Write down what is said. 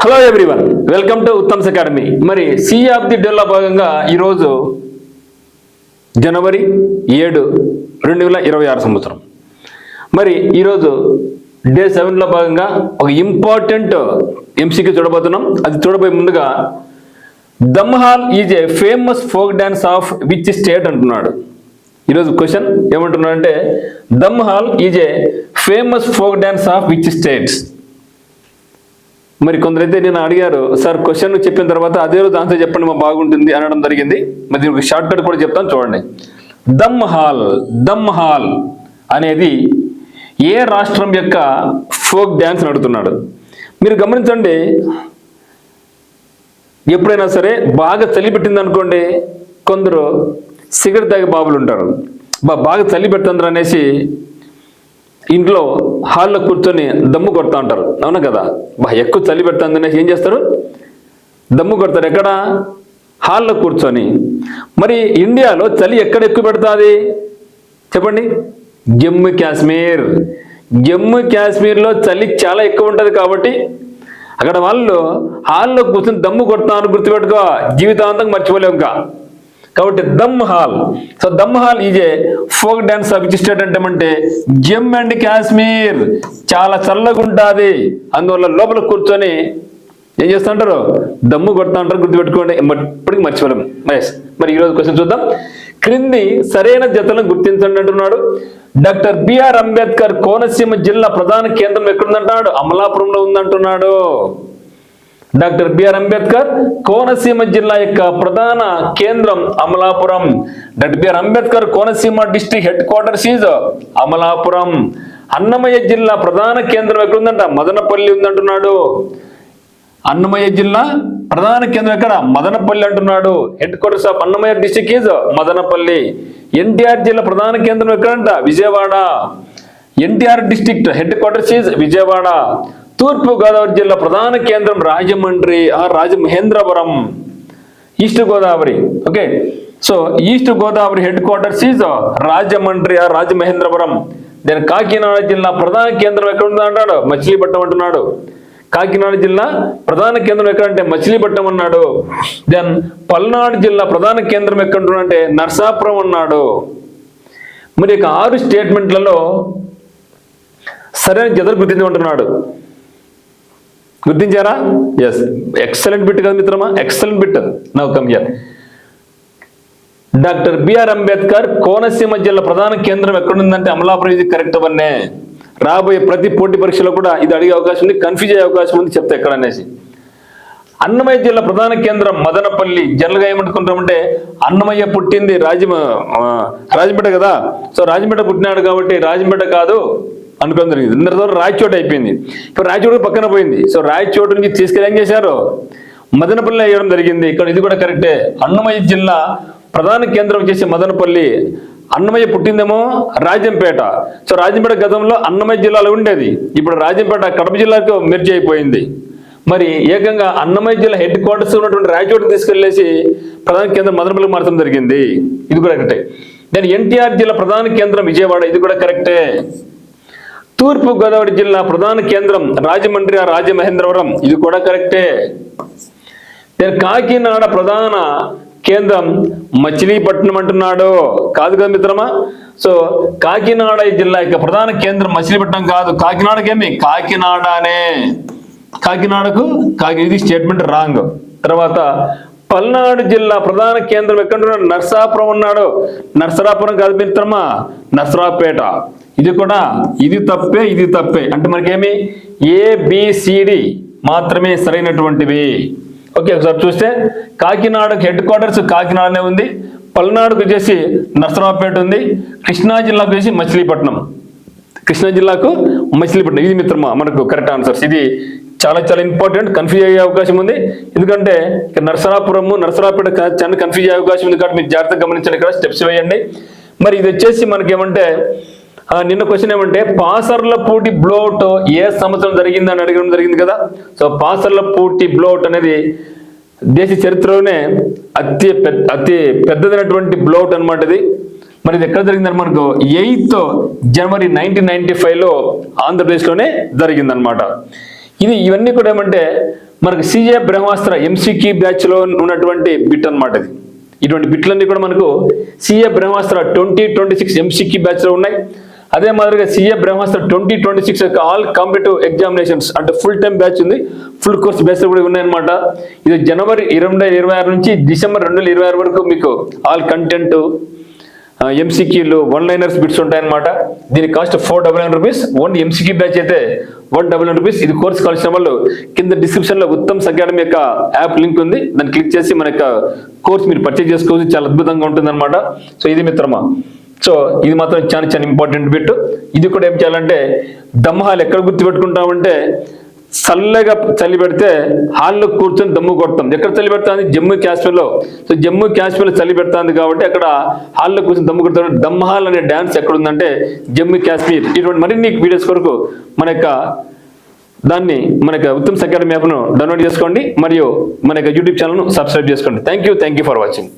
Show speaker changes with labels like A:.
A: Hello everyone, welcome to Uttam's academy. మరి C of the డేలో భాగంగా ఈరోజు జనవరి 7, 2026 సంవత్సరం. మరి ఈరోజు డే 7లో భాగంగా ఒక ఇంపార్టెంట్ ఎంసీక్యూ చూడబోతున్నాం. అది చూడబోయే ముందుగా Dhamhal is a famous folk dance of which state అంటున్నాడు. ఈరోజు క్వశ్చన్ ఏమంటున్నాడంటే Dhamhal is a famous folk dance of which states. మరి కొందరైతే నేను అడిగారు, సార్ క్వశ్చన్ చెప్పిన తర్వాత అదే రోజు ఆన్సర్ చెప్పండి మా బాగుంటుంది అనడం జరిగింది. మరి దీనికి షార్ట్ కట్ కూడా చెప్తాను చూడండి. దమ్హాల్ అనేది ఏ రాష్ట్రం యొక్క ఫోక్ డ్యాన్స్ నడుతున్నాడు. మీరు గమనించండి, ఎప్పుడైనా సరే బాగా చలి పెట్టింది అనుకోండి, కొందరు సిగరెట్ తాగే బాబులు ఉంటారు. బాగా చలి పెడుతుండ్రు అనేసి ఇంట్లో హాల్లో కూర్చొని దమ్ము కొడతా ఉంటారు, అవునా కదా. ఎక్కువ చలి పెడుతుంది అనేసి ఏం చేస్తారు, దమ్ము కొడతారు. ఎక్కడ? హాల్లో కూర్చొని. మరి ఇండియాలో చలి ఎక్కడ ఎక్కువ పెడుతుంది చెప్పండి? జమ్మూ కాశ్మీర్. జమ్మూ కాశ్మీర్లో చలి చాలా ఎక్కువ ఉంటుంది కాబట్టి అక్కడ వాళ్ళు హాల్లో కూర్చొని దమ్ము కొడతాను, గుర్తుపెట్టుకో, జీవితాంతం మర్చిపోలేము ఇంకా. కాబట్టి Dhamhal. So Dhamhal is a folk dance of which state అంటే జమ్మూ అండ్ కాశ్మీర్. చాలా చల్లగా ఉంటుంది, అందువల్ల లోపల కూర్చొని ఏం చేస్తుంటారు, దమ్ము కొడతా ఉంటారు, గుర్తుపెట్టుకోండి, ఇప్పటికీ మర్చిపోలేం. మరి ఈరోజు క్వశ్చన్ చూద్దాం. క్రింది సరైన జతలను గుర్తించండి అంటున్నాడు. డాక్టర్ బిఆర్ అంబేద్కర్ కోనసీమ జిల్లా ప్రధాన కేంద్రం ఎక్కడుందంటున్నాడు? అమలాపురంలో ఉందంటున్నాడు. డాక్టర్ బిఆర్ అంబేద్కర్ కోనసీమ జిల్లా యొక్క ప్రధాన కేంద్రం అమలాపురం. Doctor BR Ambedkar Konaseema district headquarters is Amalapuram. Annamayya జిల్లా ప్రధాన కేంద్రం ఎక్కడ ఉందంట? మదనపల్లి ఉందంటున్నాడు. అన్నమయ్య జిల్లా ప్రధాన కేంద్రం ఎక్కడ? మదనపల్లి అంటున్నాడు. Headquarters of Annamayya district is Madanapalle. NTR జిల్లా ప్రధాన కేంద్రం ఎక్కడంట? Vijayawada. NTR district headquarters is Vijayawada. తూర్పు గోదావరి జిల్లా ప్రధాన కేంద్రం Rajahmundry, Rajamahendravaram. East Godavari, okay. So east Godavari headquarters is Rajahmundry, Rajamahendravaram. Then Kakinada జిల్లా ప్రధాన కేంద్రం ఎక్కడ ఉందా అంటాడు? మచిలీపట్నం అంటున్నాడు. కాకినాడ జిల్లా ప్రధాన కేంద్రం ఎక్కడంటే మచిలీపట్నం అన్నాడు. దెన్ పల్నాడు జిల్లా ప్రధాన కేంద్రం ఎక్కడుంటే నర్సాపురం అన్నాడు. మరి 6 స్టేట్మెంట్లలో సరైన జతలు గుర్తించమంటున్నాడు. గుర్తించారా? ఎస్, ఎక్సలెంట్ బిట్ కదా మిత్రమా, excellent bit. Now come here. Doctor BR Ambedkar Konaseema జిల్లా ప్రధాన కేంద్రం ఎక్కడుందంటే అమలాపురం. ఇది కరెక్ట్ వన్నే. రాబోయే ప్రతి పోటీ పరీక్షలో కూడా ఇది అడిగే అవకాశం ఉంది, కన్ఫ్యూజ్ అయ్యే అవకాశం ఉంది, చెప్తే ఎక్కడ అనేసి. అన్నమయ్య జిల్లా ప్రధాన కేంద్రం మదనపల్లి. జనరల్గా ఏమనుకుంటామంటే అన్నమయ్య పుట్టింది రాజంపేట కదా, సో రాజంపేట పుట్టినాడు కాబట్టి రాజంపేట కాదు అనుకోవడం జరిగింది. అందరి ద్వారా రాయచోటు అయిపోయింది. ఇప్పుడు రాయచోటు పక్కన పోయింది. సో రాయచోటు నుంచి తీసుకెళ్ళి ఏం చేశారు, మదనపల్లి అయ్యడం జరిగింది. ఇక్కడ ఇది కూడా కరెక్టే. అన్నమయ్య జిల్లా ప్రధాన కేంద్రం వచ్చేసి మదనపల్లి. అన్నమయ్య పుట్టిందేమో రాజంపేట. సో రాజంపేట గతంలో అన్నమయ్య జిల్లాలో ఉండేది, ఇప్పుడు రాజంపేట కడప జిల్లాకు మెర్జ్ అయిపోయింది. మరి ఏకంగా అన్నమయ్య జిల్లా హెడ్ క్వార్టర్స్ ఉన్నటువంటి రాయచోటు తీసుకెళ్లేసి ప్రధాన కేంద్రం మదనపల్లికి మార్చడం జరిగింది. ఇది కూడా కరెక్టే. దాని ఎన్టీఆర్ జిల్లా ప్రధాన కేంద్రం విజయవాడ. ఇది కూడా కరెక్టే. తూర్పు గోదావరి జిల్లా ప్రధాన కేంద్రం రాజమండ్రి, రాజమహేంద్రవరం. ఇది కూడా కరెక్టే. కాకినాడ ప్రధాన కేంద్రం మచిలీపట్నం అంటున్నాడు. కాదు కదా మిత్రమా. సో కాకినాడ జిల్లా యొక్క ప్రధాన కేంద్రం మచిలీపట్నం కాదు, కాకినాడకేమి కాకినాడనే. కాకినాడకు ఇది స్టేట్మెంట్ రాంగ్. తర్వాత పల్నాడు జిల్లా ప్రధాన కేంద్రం ఎక్కడున్నాడు? నర్సాపురం ఉన్నాడు. నర్సరాపురం కాదు మిత్రమా, నర్సరావుపేట. ఇది తప్పే, ఇది తప్పే. అంటే మనకేమి ABCD మాత్రమే సరైనటువంటివి. ఓకే, ఒకసారి చూస్తే కాకినాడకు హెడ్ క్వార్టర్స్ కాకినాడనే ఉంది, పల్నాడుకు వచ్చేసి నర్సరావుపేట ఉంది, కృష్ణా జిల్లాకు వచ్చేసి మచిలీపట్నం. కృష్ణా జిల్లాకు మచిలీపట్నం. ఇది మిత్రమా మనకు కరెక్ట్ ఆన్సర్స్. ఇది చాలా చాలా ఇంపార్టెంట్, కన్ఫ్యూజ్ అయ్యే అవకాశం ఉంది. ఎందుకంటే నర్సరావుపేట చాలా కన్ఫ్యూజ్ అయ్యే అవకాశం ఉంది కాబట్టి మీరు జాగ్రత్తగా గమనించండి. ఇక్కడ స్టెప్స్ వేయండి. మరి ఇది వచ్చేసి మనకేమంటే నిన్న క్వశ్చన్ ఏమంటే పాసర్లపూటి బ్లోట్ ఏ సంవత్సరం జరిగిందని అడగడం జరిగింది కదా. సో పాసర్లపూటి బ్లోట్ అనేది దేశ చరిత్రలోనే అతి పెద్దదైనటువంటి బ్లోట్ అనమాట ఇది. మరి ఇది ఎక్కడ జరిగిందని మనకు 8th జనవరి 1995లో ఆంధ్రప్రదేశ్లోనే జరిగిందనమాట. ఇవన్నీ కూడా ఏమంటే మనకు సిఏ బ్రహ్మాస్త్ర ఎంసీక్యూ బ్యాచ్లో ఉన్నటువంటి బిట్ అన్నమాట ఇది. ఇటువంటి బిట్లన్నీ కూడా మనకు సిఏ బ్రహ్మాస్త్ర 2026 ఎంసీక్యూ బ్యాచ్లో ఉన్నాయి. అదే మాదిరిగా సిఏ బ్రహ్మాస్త్ర 2026 యొక్క ఆల్ కాంపిటేటివ్ ఎగ్జామినేషన్స్ అంటే ఫుల్ టైం బ్యాచ్ ఉంది, ఫుల్ కోర్స్ బ్యాచ్ కూడా ఉన్నాయన్నమాట. ఇది జనవరి 2026 నుంచి డిసెంబర్ 2026 వరకు మీకు ఆల్ కంటెంట్ ఎంసీక్యూలు 1-liners బిట్స్ ఉంటాయన్నమాట. దీని cost 499 rupees. Only MCQ batch అయితే 199 రూపీస్. ఇది కోర్స్ కావాల్సిన వాళ్ళు కింద డిస్క్రిప్షన్ లో ఉత్తమ్ అకాడమీ యొక్క యాప్ లింక్ ఉంది, దాన్ని క్లిక్ చేసి మన యొక్క కోర్స్ మీరు పర్చేజ్ చేసుకోవచ్చు. చాలా అద్భుతంగా ఉంటుంది అనమాట. సో ఇది మిత్రమా, సో ఇది మాత్రం చాలా చాలా ఇంపార్టెంట్ బిట్. ఇది కూడా ఏం చేయాలంటే దమ్హాలు ఎక్కడ గుర్తుపెట్టుకుంటామంటే చల్లగా చలి పెడితే హాల్లో కూర్చొని దమ్ము కొడతాం. ఎక్కడ చలి పెడుతుంది? జమ్మూ కాశ్మీర్లో. సో జమ్మూ కాశ్మీర్లో చలి పెడుతుంది కాబట్టి అక్కడ హాల్లో కూర్చొని దమ్ము కొడతారు. దమ్హాల్ అనే డ్యాన్స్ ఎక్కడ ఉందంటే జమ్మూ కాశ్మీర్. ఇటువంటి మరిన్ని వీడియోస్ కొరకు మన యొక్క ఉత్తమ్ అకాడమీ యాప్ను డౌన్లోడ్ చేసుకోండి మరియు మన యొక్క యూట్యూబ్ ఛానల్ను సబ్స్క్రైబ్ చేసుకోండి. Thank you for watching.